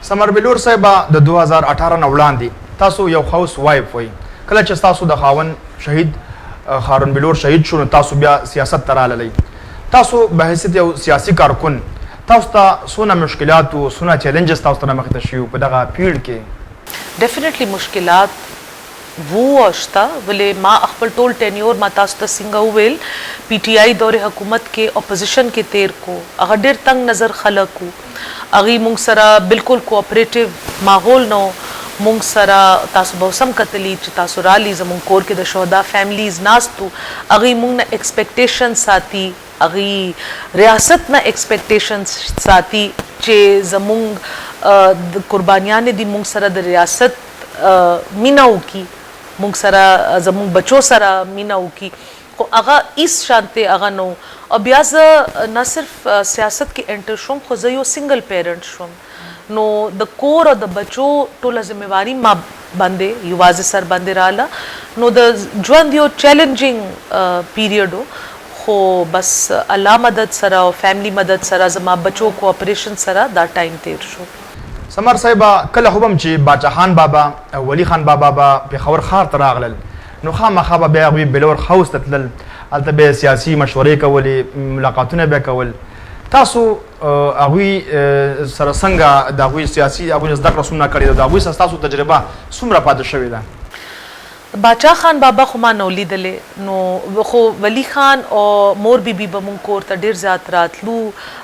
سمر بلور صاحب د 2018 نه وړاندې تاسو یو هاوس وایف وئ. کله چې تاسو د خاون شهید هارون بلور شهید شو نو تاسو بیا سیاست ته راغلئ. تاسو به حیثیت یو سیاسي کارکن تاسو ته څونه مشکلات او څونه چیلنجز تاسو ته مخې ته شوي په دغه پیریډ کې؟ ډیفینیټلی مشکلات وو شته ولې ما خپل ټول ټینیور ما تاسو ته څنګه وویل پی ټی آی دور حکومت کې اپوزیشن کې تیر کو هغه ډېر تنگ نظر خلک وو هغې موږ سره بالکل کوآپریټیو ماحول نو موږ سره تاسو به سم کتلی چې تاسو رالي زموږ کور کې د شهدا فیملیز ناستو هغې موږ نه ایکسپیکټیشن ساتي هغې ریاست نه ایکسپیکټیشن ساتي چې زموږ د قربانیانې دي موږ سره د ریاست مینا وکړي موږ سره زموږ بچو سره مینا وکړي خو هغه هیڅ شانتې هغه نه او بیا زه نه صرف سیاست کې انټر شوم خو زه یو سنګل پیرنټ شوم نو د کور او د بچو ټوله ذمہواري ما باندې یوازې سر باندې رااله نو د ژوند یو چیلنجینګ پیریډ خو بس الله مدد سره او فیملی مدد سره زما بچو کوآپریشن سره دا ټایم تیر شو. سمر صاحب کله هم چې باچا خان بابا ولی خان بابا به پېښور ښار ته راغلل نو خامخا به بیا هغوی بلور هاوس ته تلل هلته به یې سیاسي مشورې کولې ملاقاتونه به یې کول. تاسو هغوی سره څنګه د هغوی سیاسي هغوی زده کړه څومره کړې ده د هغوی سره ستاسو تجربه څومره پاتې شوې ده؟ باچا خان بابا خو ما نه ولیدلې نو خو ولی خان او مور بیبي به مونږ کور ته ډېر زیات راتلو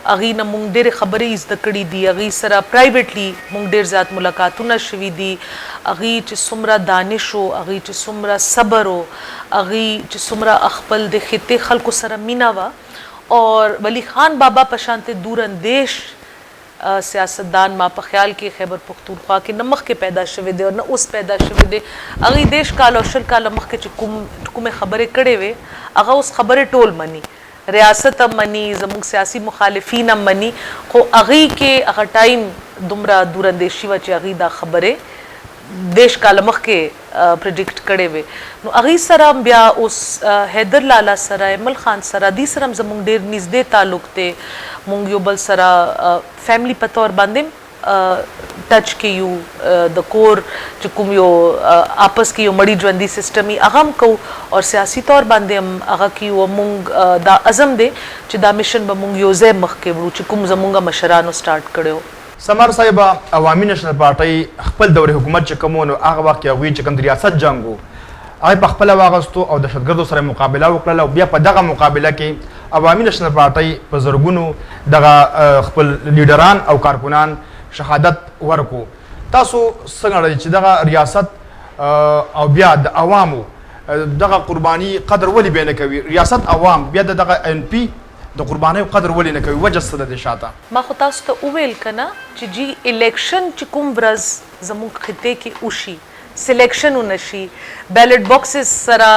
هغې نه مونږ ډېرې خبرې زده کړي دي هغې سره پرایویټلی مونږ ډېر زیات ملاقاتونه شوي دي هغې چې څومره دانش و هغې چې څومره صبر و هغې چې څومره خپل د خطې خلکو سره مینه وه اور ولی خان بابا په شانتې دور اندیش سیاستدان ما په خیال کې خیبر پختونخوا کې نه مخکې پیدا شوی دی او نه اوس پیدا شوی دی هغې دېرش کاله او شل کاله مخکې چې کومې خبرې کړې وې هغه اوس خبرې ټول مني ریاست هم مني زموږ سیاسي مخالفین هم مني خو هغې کې هغه ټایم دومره دور اندیشي وه چې هغې دا خبرې دیش کاله مخکې پریډکټ کړې وې نو هغې سره هم بیا اوس حیدر لالا سره ایمل خان سره دې سره هم زموږ ډېر نږدې تعلق دی مونږ یو بل سره فیملی په طور باندې ټچ کې یو د کور چې کوم یو آپس کې یو مړی ژوندي سیسټم یې هغه هم کوو او سیاسي طور باندې هم هغه کې یو مونږ دا عزم دی چې دا میشن به مونږ یو ځای مخکې وړو چې کوم زمونږ مشرانو سټارټ کړی. سمر صاحب عوامي نېشنل پارټۍ خپل دور حکومت چې کوم نو هغه وخت کې هغوی چې کوم د ریاست جنګ و هغې په خپله واغستو او دهشتګردو سره مقابله وکړله او بیا په دغه مقابله کې عوامي نېشنل پارټۍ په زرګونو دغه خپل لیډران او کارکنان شهادت ورکو. تاسو څنګه چې دغه ریاست او بیا د عوامو دغه قرباني قدر ولې بیا نه کوي ریاست عوام بیا دغه ان پی د قربانیو قدر ولې نه کوي وجه څه ده د شاته؟ ما خو تاسو ته وویل که نه چې جی الیکشن چې کوم ورځ زموږ خطې کې وشي سلیکشن ونه شي بیلټ باکسز سره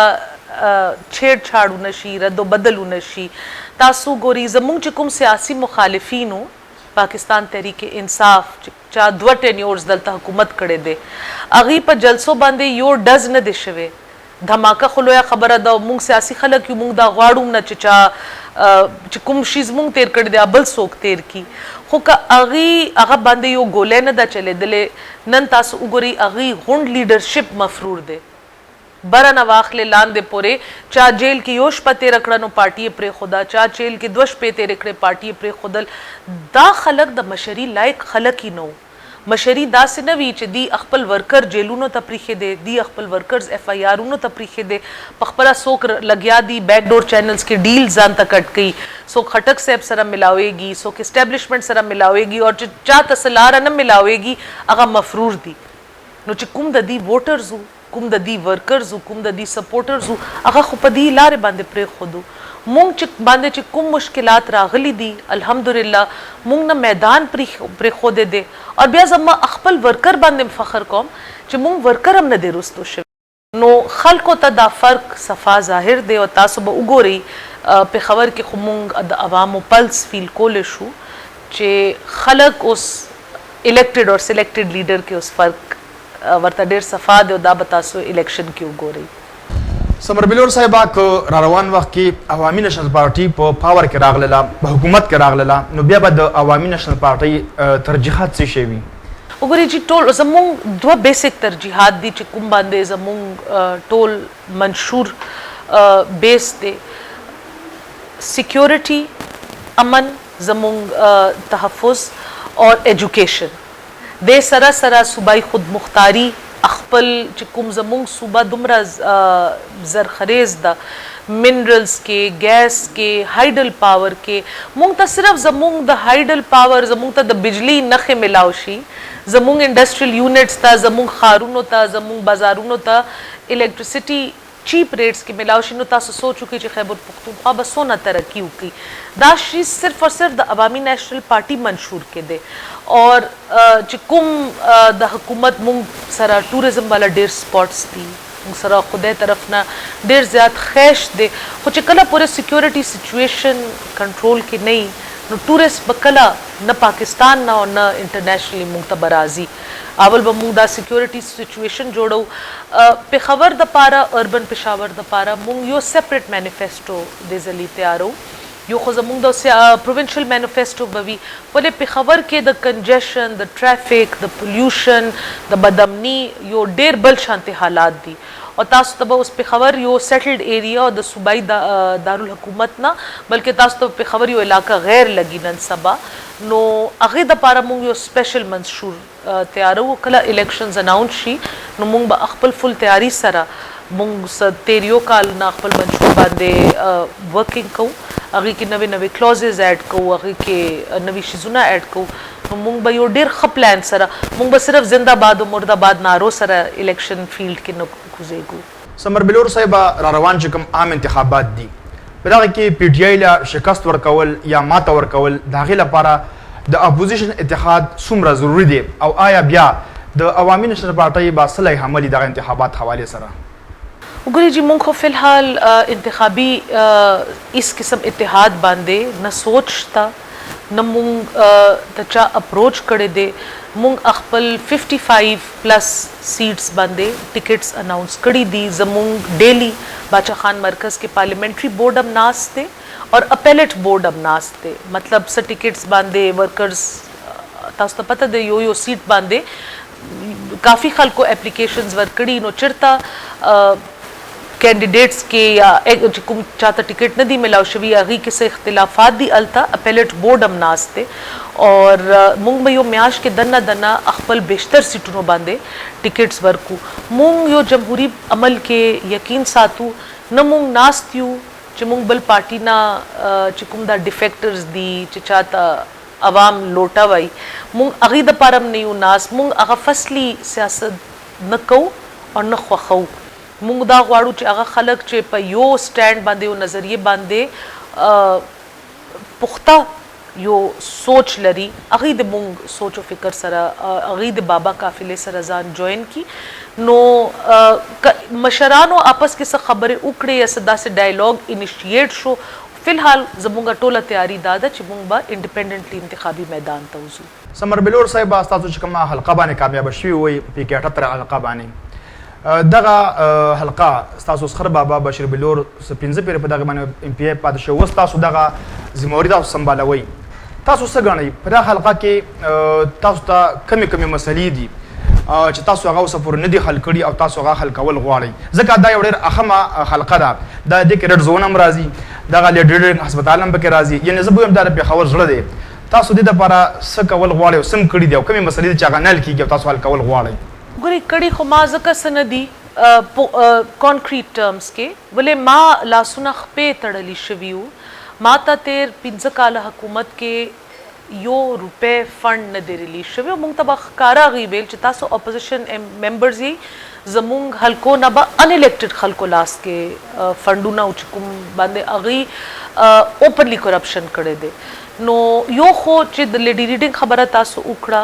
چھیڑ چھاڑ ونه شي رد و بدل ونه شي تاسو ګوري زموږ چې کوم سیاسي مخالفینو پاکستان تحریک انصاف چا 2 ټینیورز دلته حکومت کړی دی هغې په جلسو باندې یو ډز نه دی شوی دھماکه خو لویه خبره ده مونږ سیاسي خلک یو مونږ دا غواړو نه چې چې کوم شیز مونږ تیر کړی دی بل څوک تیر کی خو که هغه باندې یو ګولۍ نه ده چلېدلې نن تاسو وګورئ هغې غونډ لیډرشپ مفرور دی بره نه واخلې لاندې پورې چا جیل کې یو شپه تېره کړه نو پارټي یې پرېښوده چا جیل کې 2 شپې تېرې کړې پارټي یې پرېښودل دا خلک د مشري لایق خلک یې نه مشري داسې نه وي چې دی خپل ورکر جیلونو ته پریښې دی دی خپل ورکرز اف آی آرونو ته پریښې دی په خپله څوک لګیا دي بیک ډور چینلز کې ډیل ځان ته کټ کوي څوک خټک صاحب سره ملاویږي څوک اسټیبلشمنټ سره ملاویږي او چې چا ته څه لاره نه ملاویږي هغه مفرور دي نو چې کوم د دې ووټرز کوم د دې ورکرز کوم د دې سپورټرز هغه خو په دې لارې باندې پرېښودو مونږ چې باندې چې کوم مشکلات راغلي دي الحمدلله مونږ نه میدان پرېښودی دی او بیا زما خپل ورکر باندې فخر کوم چې مونږ ورکر هم نه دی رستو شوی نو خلکو ته دا فرق صفا ظاهر دی او تاسو به وګورئ پېښور کې خو مونږ د عوامو پلس فیل کولی شو چې خلک اوس الیکټډ او سلیکټډ لیډر کې اوس فرق ورته ډېر صفا دی او دا به تاسو الیکشن کې وګورئ. سمر بلور صاحب که را روان وخت کې عوامي نېشنل پارټي په پاور کې راغله په حکومت کې راغله نو بیا به د عوامي نېشنل پارټۍ ترجیحات څه شی وي؟ وګورئ چې ټول زمونږ دوه بیسک ترجیحات دي چې کوم باندې زمونږ ټول منشور بیس دی سیکیورټي امن زمونږ تحفظ اور ایجوکیشن د سره سره صوبایي خودمختاري خپل چې کوم زمونږ صوبه دومره زرخریز ده منرلز کې ګیس کې هایډل پاور کې مونږ ته صرف زمونږ د هایډل پاور زمونږ ته د بجلی نخې ملاو شي زمونږ انډسټریل یونټس ته زمونږ ښارونو ته زمونږ بازارونو ته الکتریسټي چیپ ریټس کې ملاو شي نو تاسو سوچو کې چې خیبر پختونخوا به څونه ترقي وکړي دا شی صرف اور صرف د عوامي نیشنل پارټي منشور کې دی اور چې کوم د حکومت مونږ سره ټوریزم والا ډیر سپاټس دي مونږ سره خدای طرف نه ډیر زیات خیش دی خو چې کله پوره سیکیورټي سچویشن کنټرول کې نه نو ټورست به کله نه پاکستان نه او نه انټرنیشنلی مونږ ته به راځي اول به مونږ دا سیکیورټي سچویشن جوړو پېښور د پاره اربن پېښور د پاره مونږ یو سیپریټ مینیفیسټو د ځلې تیارو یو خو زمونږ د پروونشل مینیفیسټو به وي ولې پېښور کې د کنجیشن د ټرافیک د پولیوشن د بدامني یو ډېر بل شانتي حالات دي او تاسو ته به اوس پېښور یو سیټلډ ایریا او د صوبایي دارالحکومت نه بلکې تاسو ته پېښور یو علاقه غیر لګي نن سبا نو هغې دپاره مونږ یو سپیشل منشور تیارو کله الیکشنز اناونس شي نو مونږ به خپل فل تیاری سره مونږ تیریو کال نه خپل منشور باندې ورکینګ کوو هغې کې نوې نوې کلوزز ایډ کوو هغې کې نوې شیزونه ایډ کوو نو مونږ به یو ډېر ښه پلان سره مونږ به صرف زنده باد او مرده باد نارو سره الیکشن فیلډ کې نه کوزېږو سمر بلور صاحب را روان چې کوم عام انتخابات دي په دغه کې پی ټی آی له شکست ورکول یا ماته ورکول د هغې لپاره د اپوزیشن اتحاد څومره ضروري دی او آیا بیا د عوامي نشنل پارټۍ به څه لایحه عملي دغه انتخابات حوالې سره وګورئ چې مونږ خو فلحال انتخابي اس قسم اتحاد باندې نه سوچ شته نه مونږ د چا اپروچ کړی دی مونږ خپل 55 پلس سیټس باندې ټیکټس اناؤنس کړي دي زمونږ ډیلی باچا خان مرکز کې پارلیمنټري بورډ هم ناست دی اور اپیلیټ بورډ هم ناست دی مطلب څه ټیکټس باندې ورکرز تاسو ته پته دی یو سیټ باندې کافی خلکو اپلیکیشنز ورکړي نو چېرته کینډیډیټس کې یا کوم چاته ټیکټ نه دی ملاو شوي هغې کې څه اختلافات دي هلته اپیلیټ بورډ هم ناست دی اور مونږ به یو میاشت کې دنه دنه خپل بیشتر سیټونو باندې ټیکټس ورکو مونږ یو جمهوري عمل کې یقین ساتو نه مونږ ناست یو چې مونږ بل پارټي نه چې کوم دا ډیفیکټرز دي چې چاته عوام لوټه وای مونږ هغې دپاره هم نه یو ناست مونږ هغه فصلي سیاست نه کوو او نه خوښو مونږ دا غواړو چې هغه خلک چې په یو سټینډ باندې یو نظریې باندې پخته یو سوچ لري هغې د مونږ سوچ او فکر سره هغې د بابا قافلې سره ځان جوین کی نو مشرانو آپس کې څه خبرې وکړې یا څه داسې ډایلاګ انیشیټ شو فلحال زمونږ ټوله تیاری دا ده چې مونږ به انډیپینډنټلی انتخابي میدان ته وځو سمر بلور صاحب ستاسو چې کومه حلقه باندې کامیابه شوي وئ پی کې 78 حلقه باندې دغه حلقه ستاسو سخر بابا بشیر بلور څه 15 پیره په دغه باندې ام پی ای پاتې شو اوس تاسو دغه ذمہواري تاسو سمبالوئ تاسو څه ګڼئ په دغه حلقه کې تاسو ته کمې مسلې دي چې تاسو هغه اوسه پورې نه دي حل کړي او تاسو هغه حل کول غواړئ ځکه دا یو ډېر اهمه حلقه ده دا دې کې ریډ زون هم راځي دغه لیډرینګ هسپتال هم پکې راځي یعنې زه به وایم دا د پېښور زړه دی تاسو دې دپاره څه کول غواړئ او څه کړي دي او کومې مسلې دي چې هغه نه حل کېږي او تاسو حل کول غواړئ ګورې کړي خو ما ځکه څه نه دي کانکریټ ټرمز کې ولې ما لاسونه خپې تړلی شوي وو ما ته تیر 15 کاله حکومت کې یو روپۍ فنډ نه دی ریلیز شوی او موږ ته به ښکاره هغې ویل چې تاسو اپوزیشن ممبرز یې زموږ حلقو نه به ان الیکټډ خلکو لاس کې فنډونه او چې کوم باندې هغې اوپنلی کرپشن کړی دی نو یو خو چې د لیډي ریډینګ خبره تاسو وکړه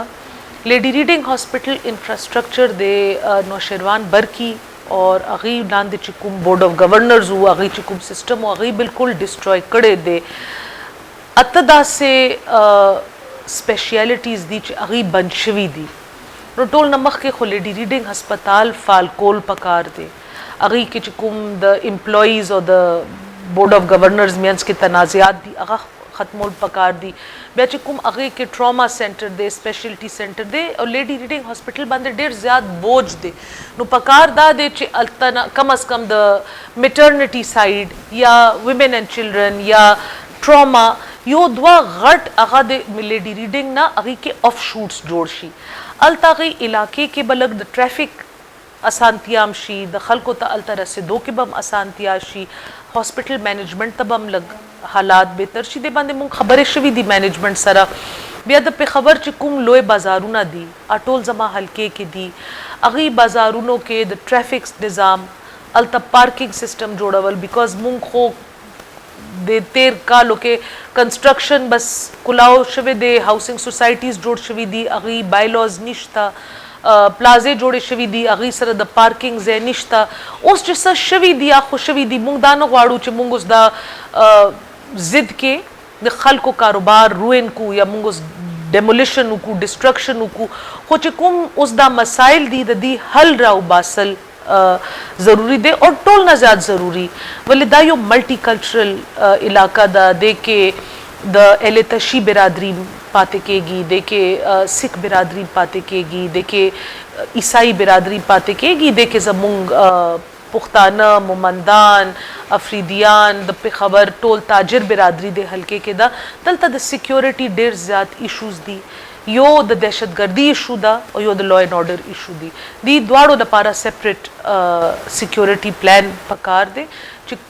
لیډي ریډینګ هاسپټل انفراسټرکچر د نوشیروان برکی اور هغې لاندې چې کوم بورډ آف ګورنرز وو هغې چې کوم سسټم وو هغې بالکل ډسټروی کړی دی اته داسې سپیشیالټیز دي چې هغې بند شوي دي نو ټول نه مخکې خو لیډي ریډینګ هسپتال فعال کول پکار دی هغې کې چې کوم د امپلایز او د بورډ آف ګورنرز مینس کې تنازعات دي هغه ख़त्मोल पकार दी बया च कुम अगे के ट्रॉमा सेंटर दे स्पेशलिटी सेंटर दे और लेडी रीडिंग हॉस्पिटल बांधे ढेर ज़्यादा बोझ दे नु पकार दा दे च अल्तना कम अज कम द मेटर्निटी साइड या वुमेन एंड चिल्ड्रन या ट्रॉमा यो द्वा घट अगा दे लेडी रीडिंग ना अगी के ऑफ शूट्स जोड़शी अल्तागी इलाके के बलग द ट्रैफिक असांतियाम शी द खलको त अल्ता रसिदो के बम असांतिया शी हॉस्पिटल मैनेजमेंट तबम लग हालात बेहतर शी दे बांधे मुंग खबर शवी दी मैनेजमेंट सरा बिया द पे खबर च कुम लोए बाजारूना दी अटोल जमा हल्के के दी अगी बाजारूनों के द ट्रैफिक निज़ाम अल्ता पार्किंग सिस्टम जोड़ावल बिकॉज मुंग खो दे तेर कालो के कंस्ट्रक्शन बस कुलाओ शवे दे हाउसिंग सोसाइटीज जोड़ शवी दी अगी बायलॉज निश्ता प्लाजे जोड़े शवी दी अगी सर द पार्किंग जे निश्ता उस जैसा शवी दी आखो शवी दी मुंग दानो वाड़ू च मुंग उस दा जिद के द खल को कारोबार रुइन को या मुंग उस डेमोलिशन को डिस्ट्रक्शन को हो च कुम उस दा मसाइल दी हल राव बासल ज़रूरी दे और टोल ना ज़्यादा ज़रूरी वले दा यो मल्टीकल्चरल इलाका दा दे के द एले तशी बिरादरी पाते केगी दे के सिख बिरादरी पाते केगी दे के ईसाई बिरादरी पाते केगी दे के जमुंग पुख्ताना मुमंदान अफरीदियान द पे खबर टोल ताजिर बिरादरी दे हल्के के दा तलता द सिक्योरिटी डेर ज़्यादा इशूज़ दी यो द दहशत गर्दी इशू दा और यो द लॉ एंड ऑर्डर इशू दी द्वाड़ो द पारा सेपरेट सिक्योरिटी प्लान पकार दे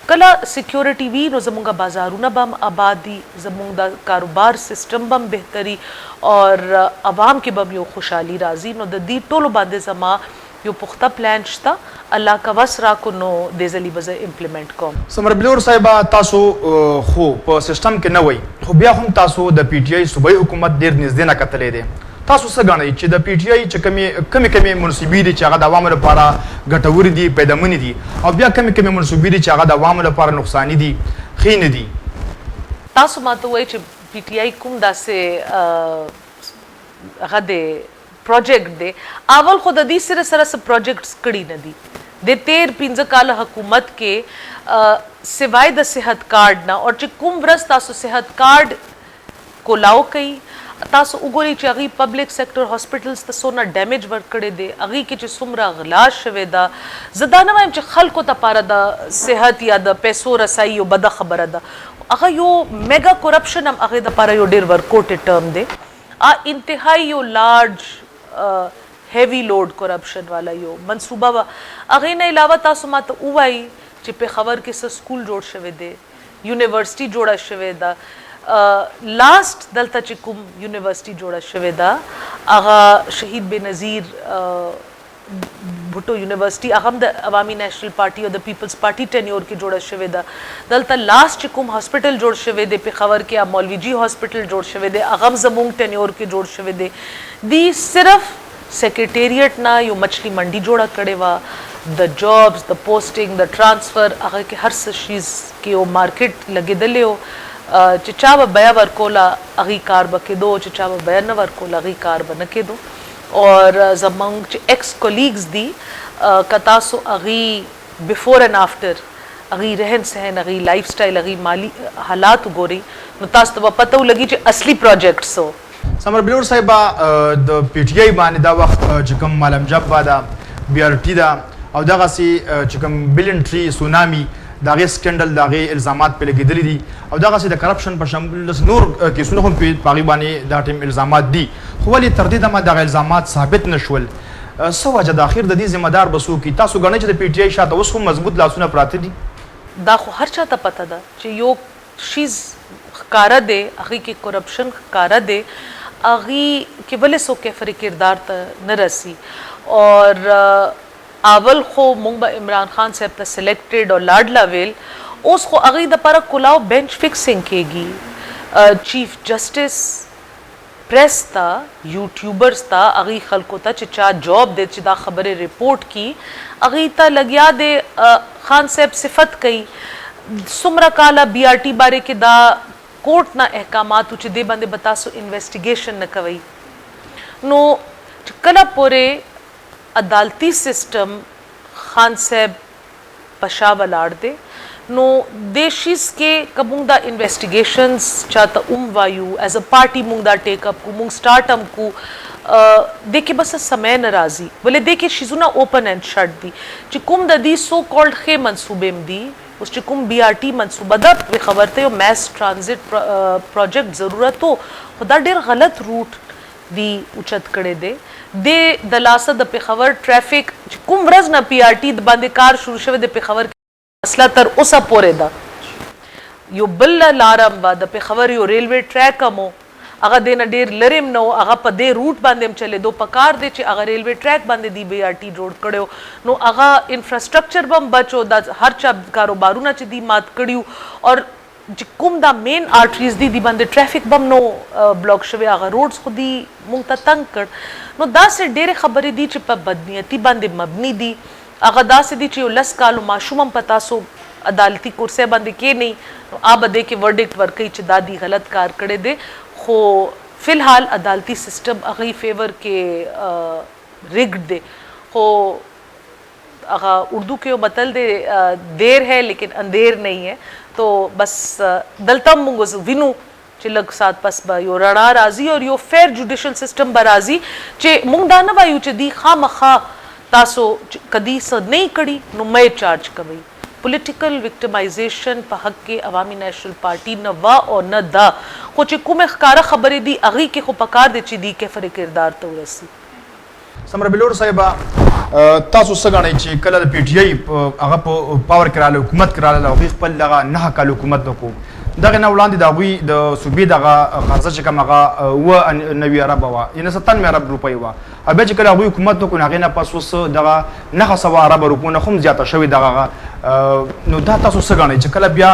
कला सिक्योरिटी वी नो जमुंगा बाजारूना बम आबादी जमुंगा कारोबार सिस्टम बम बेहतरी और अवाम के बम यो खुशहाली राजी नो दी टोलो बांधे जमा यो पुख्ता प्लान शता अल्लाह का वसरा को नो देजली बजे इम्प्लीमेंट कोम समर बिलोर साहिबा तासो खो प सिस्टम के नवई खो बिया हम तासो द पीटीआई सूबाई हुकूमत देर नजदे ना कतले दे तासो सगाने च द पीटीआई च कमी मुनसिबी दी चागा द अवाम लपारा गटवरी दी पैदामनी दी और बिया कमी मुनसिबी दी चागा द अवाम लपारा नुकसानी दी खीन दी तासो मातो वई च पीटीआई कुम दा से गदे प्रोजेक्ट दे आवल खुद दी सिर सरस प्रोजेक्ट्स कड़ी नदी दे तेर पिंज काल हुकूमत के सिवाय द सेहत कार्ड ना और कुम व्रस तासो सेहत कार्ड को लाओ कई तासो उगोरी चागी पब्लिक सेक्टर हॉस्पिटल्स त सोना डैमेज वर्क करे दे अगी के च सुमरा गलाश शवेदा जदाना में च खल को तपारा द सेहत या द पैसो रसाई यो बदा खबर दा अगा यो मेगा करप्शन हम अगे द पारा यो डेर वर्कआउट टर्म दे आ इंतहाई यो लार्ज हेवी लोड करप्शन वाला यो मनसूबा वा अगे न अलावा तासो मा तो उवाई चिपे खबर के स्कूल जोड़ शवे दे यूनिवर्सिटी जोड़ा शवे दा लास्ट दलता चिकुम यूनिवर्सिटी जोड़ा शवे दा आगा शहीद बेनज़ीर भुट्टो यूनिवर्सिटी अहम द अवामी नेशनल पार्टी और द पीपल्स पार्टी टेन्योर के जोड़ा शवे दा दलता लास्ट चिकुम हॉस्पिटल जोड़ शवे दे पे खबर के मौलवी जी हॉस्पिटल जोड़ शवे दे अगम जमुंग टेन्योर के जोड़ शवे दे दी सिर्फ सेक्रेटेरिएट ना यो मछली मंडी जोड़ा करे वा the jobs the posting the transfer अगर के हर चीज़ के ओ मार्केट लगे दले हो चिचाव बया वर्कोला अगी कार बके दो चिचाव बया न वर्कोला अगी कार बन के दो और जमंग एक्स कोलीग्स दी कतासो अगी बिफोर एंड आफ्टर अगी रहन सहन अगी लाइफस्टाइल अगी माली हालात गोरी नुतास तो पता लगी च असली प्रोजेक्ट्स हो समर बिलोर साहिबा द पीटीआई बाने दा वक्त चिकम मालम जब बादा बीआरटी दा और दगा सी चिकम बिलियन ट्री सुनामी दागे स्कैंडल दागे इल्जामात पे लगी दली दी और दगा सी द करप्शन पर शमूल नूर के सुनखम पे पागिबानी दा टीम इल्जामात दी खवाली तरदीद मा दागे इल्जामात साबित नशवल सवा जद आखिर द दी जिम्मेदार बसू की तासु गणे च द पीटीआई शात उसको मजबूत लासुना प्राते दी दा खो हर चाहता पता दा च यो चीज कारा दे अगी के करप्शन कारा दे अगी के वले सो के फरी किरदार त न रसी और आवल खो मुंबा इमरान खान साहब त सिलेक्टेड और लाडला वेल उस खो अगी द पर कुलाव बेंच फिक्सिंग केगी चीफ जस्टिस प्रेस ता यूट्यूबर्स ता अगी खलको ता चिचा जॉब दे चिदा खबरें रिपोर्ट की अगी ता लगिया दे खान साहब सिफत कई सुमरा काला बीआरटी बारे के दा कोर्ट ना अहकामात उच दे बंदे बतासो इन्वेस्टिगेशन न कवई नो कला पूरे अदालती सिस्टम खान साहब पशा वलाड़ दे नो देशिस के कबुंग दा इन्वेस्टिगेशंस चाहता वायु एज अ पार्टी मुंग दा टेकअप को मुंग स्टार्टअप को देखे बस समय नाराजी बोले देखे शिजुना ओपन एंड शट दी चिकुम दी सो कॉल्ड खे मंसूबे दी उस चिकुम बीआरटी मंसूबा दा वे खबर थे मैस ट्रांजिट प्रोजेक्ट जरूरत हो खुदा डेर गलत रूट दी उचत करे दे दलासा द पे खबर ट्रैफिक चिकुम रज ना पीआरटी द बांदे कार शुरू शवे दे पे खबर मसला तर उसा पोरे दा यो बल्ला लारम बा द पे खबर यो रेलवे ट्रैक मो अगर देना डेर लरेम नो अगर पदे रूट बांधे चले दो पकार दे चे अगर रेलवे ट्रैक बांधे दी बीआरटी रोड कड़ो नो अगर इंफ्रास्ट्रक्चर बम बचो दा हर चा कारोबारू ना चे दी मात कड़ियो और जिकुम दा मेन आर्टरीज दी बांधे ट्रैफिक बम नो ब्लॉक शवे अगर रोड्स खुदी मुंगता तंग कर नो दा से डेरे खबरी दी चे पर बदनियती बांधे मबनी दी अगर दा से दी चे लस कालो माशूमम पता सो अदालती कुर्से बांधे के नहीं आ बदे के वर्डिक्ट वर्कई चे दादी गलत कार करे दे खो फिलहाल अदालती सिस्टम अगी फेवर के रिग्ड दे खो अगा उर्दू के बतल दे देर है लेकिन अंधेर नहीं है तो बस दलतम मुंगोज विनु चिलक साथ पस बा यो रणा राजी और यो फेयर जुडिशल सिस्टम बराजी चे मुंगदाना वायु चे दी खा मखा तासो कदी स नहीं कड़ी नुमय चार्ज कवई पॉलिटिकल विक्टिमाइजेशन पर हक के अवामी नेशनल पार्टी न वा और न दा को चिकू में खकारा खबरें दी अगी के खो पकार दे ची दी के फरे किरदार तो रसी समर बिलोर साहिबा तासु सगाने ची कल पीटीआई अगा पावर कराले हुकूमत कराले ला खपल लगा ना काल हुकूमत को दगे ना वलांदी दागुई द सुबी दगा खर्चा च कमागा व नवी अरब वा इन 97 अरब रुपए वा अबे च कला हुकूमत को ना गेना पासुस दगा ना सवा अरब रुपए ना खम ज्यादा शवी दगा नो दा तासु सगाने च कला बिया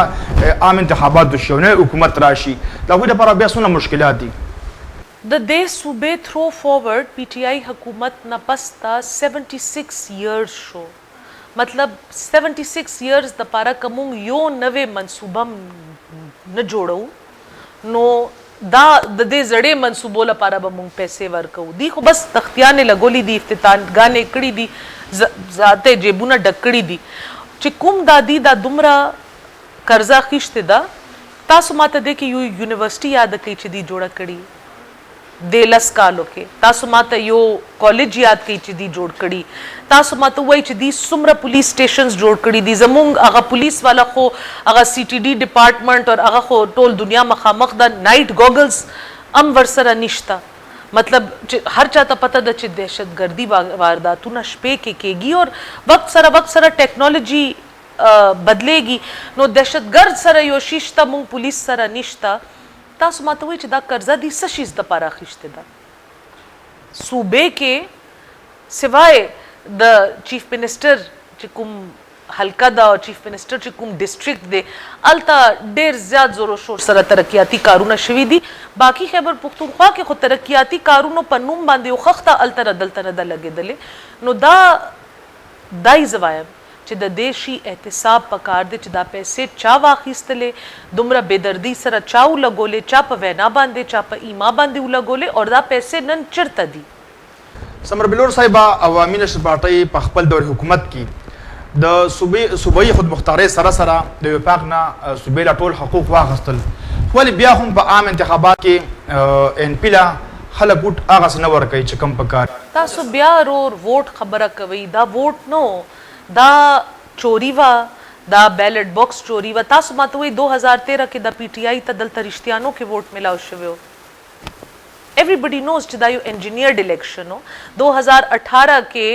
आम इंतखाबात दुश्मन हुकूमत राशि दागुई द पर बिया सुना मुश्किलात दी द दे सूबे थ्रो फॉरवर्ड पीटीआई हुकूमत न पस्ता 76 इयर्स शो मतलब 76 इयर्स द पारा कमुंग यो नवे मंसूबम न जोड़ो नो दा दे जड़े मंसूबों ला पारा बमुंग पैसे वर्कऊ दी खो बस तख्तियाने लगोली दी इफ्तितान गाने कड़ी दी जाते जेबुना डकड़ी दी चिकुम दादी दा दुमरा कर्जा खिश्ते दा तासु माता दे कि यू यूनिवर्सिटी याद कई ची दी जोड़ा कड़ी देलस कालो के तासु माता यो कॉलेज याद कई ची दी जोड़ कड़ी तासु माता वही ची दी सुमरा पुलिस स्टेशंस जोड़ कड़ी दी जमुंग अगा पुलिस वाला खो अगा सीटीडी डिपार्टमेंट और अगा खो टोल दुनिया मखामख दा नाइट गॉगल्स अम वर्सरा निश्ता मतलब हर चाहता पता द ची दहशत गर्दी वारदातू ना शपे के केगी और वक्त सरा टेक्नोलॉजी बदलेगी नो दहशत गर्द सरा यो शिश्ता मुंग पुलिस सरा निश्ता तासु माता वही दा कर्जा दी सशीज द पारा खिश्ते दा सूबे के सिवाय द चीफ मिनिस्टर चिकुम हल्का दा और चीफ मिनिस्टर चिकुम डिस्ट्रिक्ट दे अलता डेर ज्यादा जोरो शोर सरा तरक्याती कारूना शवी दी बाकी खैबर पुख्तूनख्वा के खुद तरक्याती कारूनो पन्नुम बांधे खख्ता अलता रदलता नदा लगे दले नो दाई जवायब च द देशी एहतिसाब पकार दे च दा पैसे चा वाखिस्तले दुमरा बेदर्दी सरा चाऊ लगोले चा प वैना बांधे चा प ईमा बांधे उ लगोले और दा पैसे नन चिरता दी समर बिलोर साहिबा अवामी नेशनल पार्टी पखपल दौर हुकूमत की द सूबई खुद मुख्तारे सरा द विफाक ना सूबे ला टोल हकूक वाखस्तल वली बिया हम प आम इंतखाबात के एनपी ला खलक उठ आगास नवर कई च कम पकार तासु बिया रोर वोट खबरा कवई दा वोट नो दा चोरी वा दा बैलेट बॉक्स चोरी वा तासु मातो वही 2013 के दा पीटीआई ता दल तरिश्तियानो के वोट मिलाओ शव्यो एवरीबडी नोज दा यू इंजीनियर्ड इलेक्शन हो 2018 के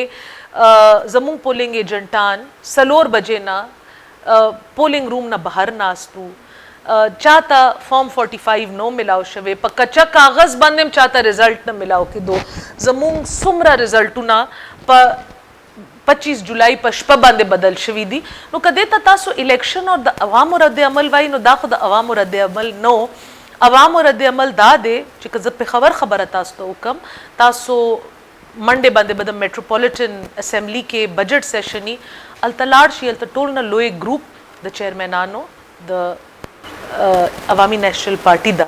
जमुंग पोलिंग एजेंटान सलोर बजे ना पोलिंग रूम ना बाहर नास्तू चाहता फॉर्म 45 नो मिलाओ शवे पर कच्चा कागज बांधे में चाहता रिजल्ट न मिलाओ के दो जमुंग सुमरा रिजल्ट ना पर 25 जुलाई पशपा बांधे बदल शवी दी नो कदे तासो इलेक्शन और द अवाम और रद्द अमल वाई नो दा खुद अवाम और रद्द अमल नो अवाम और रद्द अमल दा दे चिक जब पे खबर तास तो हुकम तासो मंडे बांधे बदम मेट्रोपॉलिटन असेंबली के बजट सेशन ही अल्तलाड़ शी अल्तटोल न लोए ग्रुप द चेयरमैन आनो द अवामी नेशनल पार्टी दा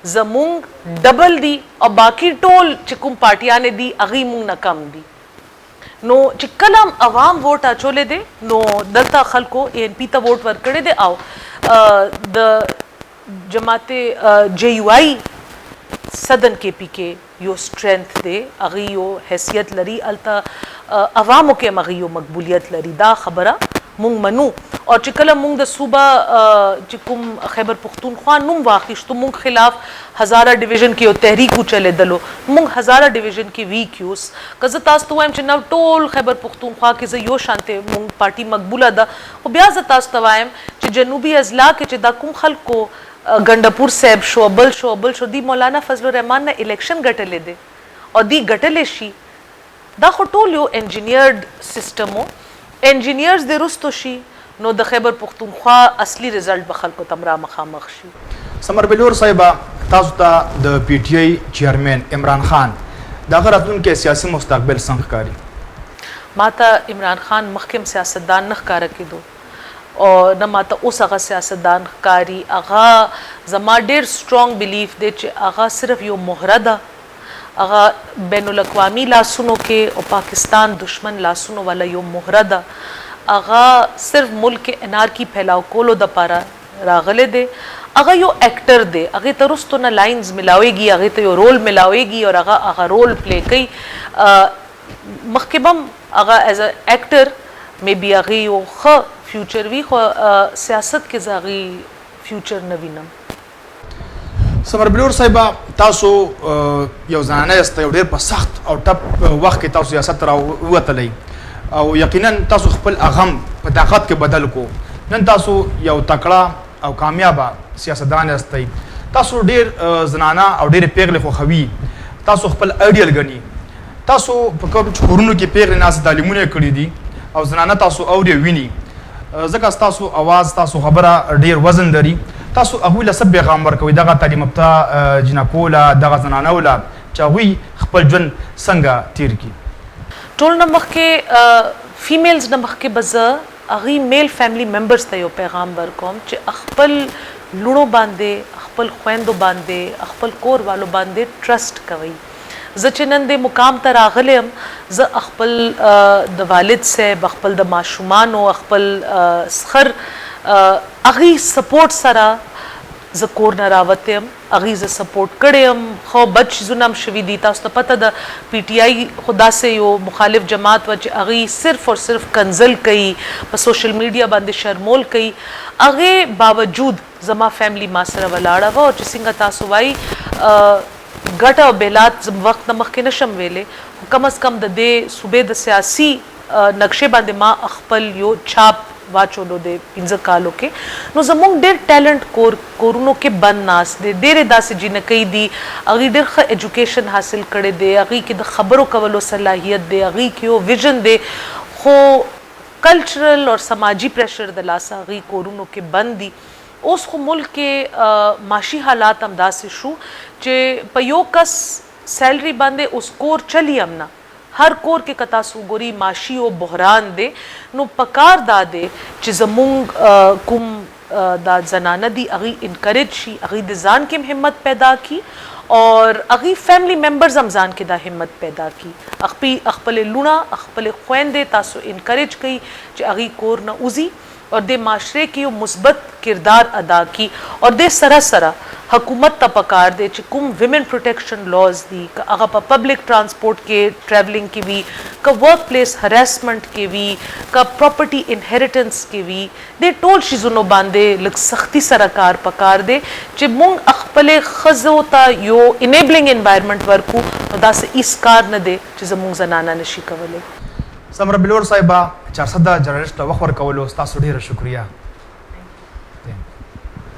जमुंग डबल दी और बाकी टोल चिकुम पार्टियां ने दी अगी मुंग न कम दी نو چې کله هم عوام ووټ اچولې دی نو دلته خلکو ANP ته ووټ ورکړی دی او د جماعت JUI صدن KPK یو strength دی هغه یو حیثیت لري الته عوامو کې هغه یو مقبولیت لري دا خبره مونږ منو او چې کله مونږ د صوبه چې کوم خیبر پختونخوا نوم واخیستو مونږ خلاف هزاره ډیویژن کې یو تحریک وچلېدلو مونږ هزاره ډیویژن کې ویک یوز که زه تاسو ته وایم چې نو ټول خیبر پختونخوا کې زه یو شانته مونږ پارټي مقبوله ده خو بیا زه تاسو ته وایم چې جنوبي اضلاع کې چې دا کوم خلکو ګندپور صاحب شو بل شو دی مولانا فضل الرحمن نه الیکشن ګټلې دي او دی ګټلې شي دا خو ټول یو انجینیرډ سیستم انجینیرز د رستو شي نو د خیبر پختونخوا اصلي رزلټ به خلکو تمرا مخامخ شي. سمر بلور صاحب تاسو ته د PTI چیرمن عمران خان دا راتلونکي سیاسي مستقبل څنګه ښکاري؟ ماته عمران خان مخکم سیاستدان نه ښکاره کېدو او نه ماته اوس هغه سیاستدان ښکاري هغه زما ډېر سترونګ بلیف دی چې هغه صرف یو مهره ده هغه بین الاقوامی لاسونو کې او پاکستان دشمن لاسونو والا یو مهره ده هغه صرف ملک انارکی پھیلاو کولو د پاره راغله دی هغه یو اکټر دی هغه ترستو نه لاینز ملاويږي هغه ته یو رول ملاويږي او هغه رول پلی کوي مخکبم هغه ایز ا اکټر می بي هغه یو ښه فیوچر وی خو سیاست کې زاغي فیوچر نه وینم. سمر بلور صاحب تاسو یو ځانه است یو ډېر په سخت او ټپ وخت کې تاسو سیاست را ووتلې او یقینا تاسو خپل اغم په طاقت کې بدل کو نن تاسو یو تکړه او کامیاب سیاستدان استئ تاسو ډېر زنانه او ډېر پیغله خو خوي تاسو خپل ایډیل غني تاسو په کوم کورونو کې پیغله ناس تعلیمونه کړی دي او زنانه تاسو اوري ویني ځکه تاسو आवाज تاسو خبره ډېر وزن لري تاسو هغوی له څه پیغام ورکوئ دغه تعلیم یافته جنکو له دغه زنانو له چې هغوی خپل ژوند څنګه تیر کړي؟ ټول نه مخکې فیمیلز نه مخکې به زه هغوی میل فیملی ممبرز ته یو پیغام ورکوم چې خپل لوڼو باندې خپل خویندو باندې خپل کور والو باندې ټرسټ کوئ. زه چې نن د مقام ته راغلی یم زه خپل د والد صاحب خپل د ماشومانو خپل سخر اغي سپورټ سره زه کور نه راوتې یم اغي زه سپورټ کړی یم خو بد شیزونه هم شوي دي تاسو ته پته ده PTI خو داسې یو مخالف جماعت وه چې هغوی صرف او صرف کنزل کوي په سوشل میډیا باندې شرمول کوي هغې باوجود زما فیملی ما سره ولاړه وه او چې څنګه تاسو وایي ګټه او بیلات وخت نه مخکې نشم ویلې کم از کم د دې صوبې د سیاسي نقشې باندې ما خپل یو چاپ واچولو د 15 کالو کې نو زموږ ډېر ټیلنټ کورونو کې بند ناست دی ډېرې داسې جنکۍ دي هغوی ډېر ښه ایجوکیشن حاصل کړی دی هغوی کې د خبرو کولو صلاحیت دی هغوی کې یو ویژن دی خو کلچرل اور سماجی پریشر د لاسه هغوی کورونو کې بند دي اوس خو ملک کې معاشي حالات هم داسې شو چې په یو کس سیلری باندې اوس کور چلی هم نه هر کور کې که تاسو ګوري معاشي او بحران دی نو پکار دا دی چې زمونږ کوم دا زنانه دي هغوی انکریج شي هغوی د ځان کې همت پیدا کی اور هغوی فیملی ممبرز هم ځان کې دا همت پیدا کی خپل لوڼه خپل خویندې تاسو انکریج کوي چې هغوی کور نه وځي اور د معاشرے کی یو مثبت کردار ادا کی اور د سره حکومت ته پکار دی چې کوم ویمن پروټیکشن لاز دي که هغه په پبلک ټرانسپورټ کې ټریولینګ کې وي که ورک پلیس هراسمنټ کې وي که پراپرټي انهریټنس کې وي د ټول شیزونو باندې لږ سختی سره کار پکار دی چې مونږ خپل ښځو ته یو انیبلنګ انوایرمنټ ورکو نو داسې هیڅ کار نه دی چې زموږ زنانه نشي کولی. سمر بلور صاحب 400 جرنالست وخت ورکولو ستاسو ډیره شکریہ.